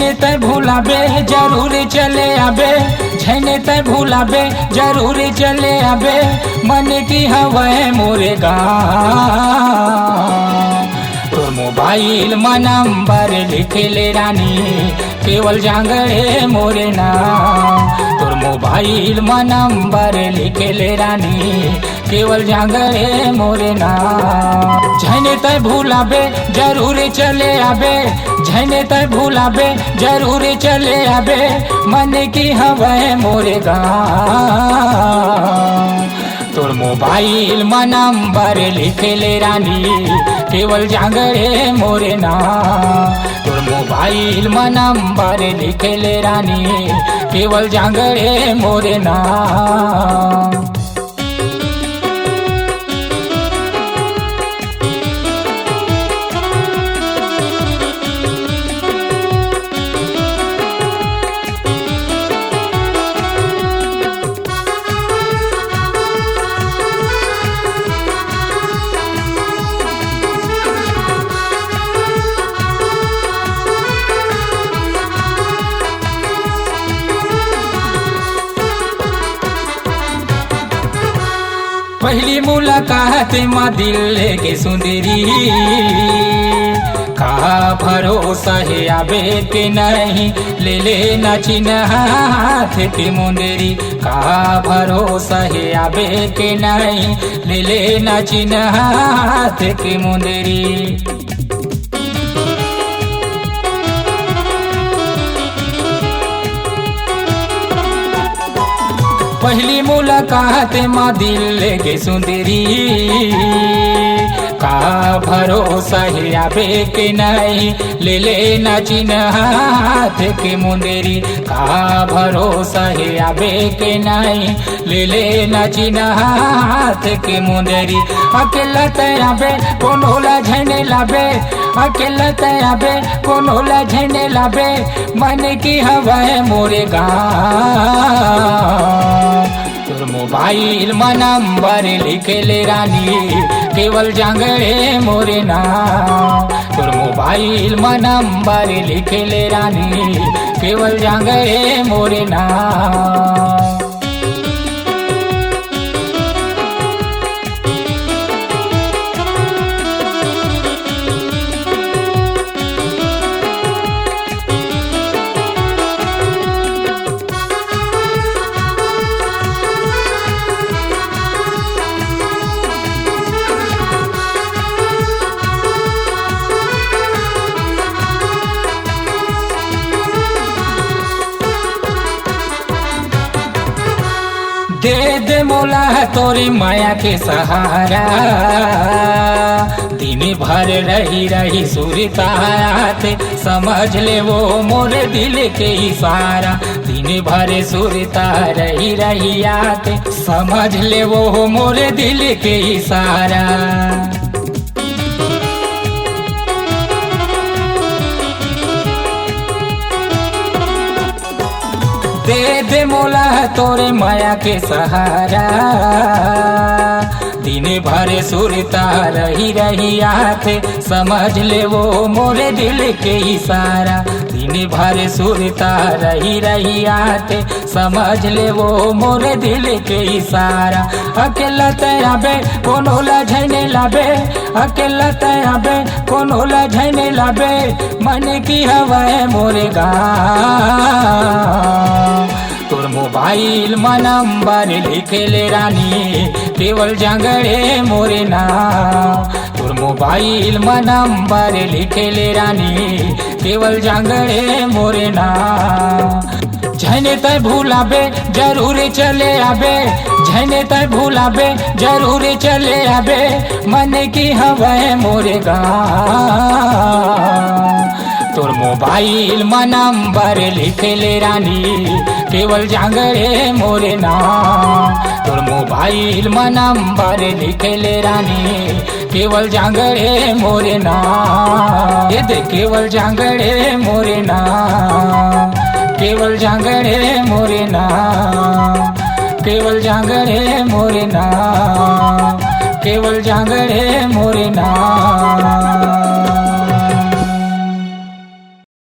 झने तय भूलाबे जरूर चले आबे, झने तय भूलाबे जरूर चले आबे, मन की हवा मोरे गाँव। तोर मोबाइल में नंबर लिखे ले रानी, केवल जांगड़े मोरे नाम। तोर मोबाइल में नंबर लिखे ले रानी, केवल जांगड़े मोरे नाम। झने तय भूलाबे जरूर चले आबे, झने तय भूलाबे जरूर चले आबे, मन की हवा मोरे गाँव। तोर मोबाइल में नंबर लिखे ले रानी, केवल जांगड़े मोरे नाम। तोर मोबाइल में नंबर लिखे ले रानी, केवल जांगड़े मोरे नाम। पहली मुलाकात में दिल लेके सुंदरी, का भरोसा है आबे के नहीं, ले लेना चिन्ह हाथ के मुंदरी। का भरोसा है आबे के नहीं, ले लेना चिन्ह हाथ के मुंदरी। पहली मुलाकात में दिल लेके सुंदरी, का भरोसा है आबे के नहीं, ले लेना चिन्ह हाथ के मुंदरी। का भरोसा है आबे के नहीं, ले लेना चिन्ह हाथ के मुंदरी। अकेला तयाबे कौन होला झने लाबे, अकेला तयाबे कौन होला झने लाबे, मन की हवा मोरे गाँव। तोर मोबाइल में नंबर लिखे ले रानी, केवल जांगड़े मोरे नाम। तोर मोबाइल में नंबर लिखे ले रानी, केवल जांगड़े मोरे नाम। दे दे मोला तोरी माया के सहारा, दिन भर रही रही सुरताते, समझ ले वो मोरे दिल के इशारा। दिन भर सुरता रही रही आते, समझ ले वो मोरे दिल के इशारा। दे दे मोला तोरे माया के सहारा, दिन भर सुरता रही रही आते, समझ ले वो मोरे दिल के इशारा। दिन भर सुरता रही रही आते, समझ ले वो मोरे दिल के इशारा। अकेला तयाबे कौन होला झने लाबे, अकेला तयाबे कौन होला झने लाबे, मन की हवा मोरे गाँव। तोर मोबाइल में नंबर लिखे ले रानी, केवल जांगड़े मोरे नाम। तोर मोबाइल में नंबर लिखे ले रानी, केवल जांगड़े मोरे नाम। झने तय भूलाबे जरूर चले आबे, झने तय भूलाबे जरूर चले आबे, मन की हवा मोरे गाँव। तोर मोबाइल में नंबर लिखे ले रानी, केवल जांगड़े मोरे नाम। तोर मोबाइल में नंबर लिखे ले रानी, केवल जांगड़े मोरे नाम। ये दे केवल जांगड़े मोरे नाम, केवल जांगड़े मोरे नाम, केवल जांगड़े मोरे नाम, केवल जांगड़े मोरे नाम।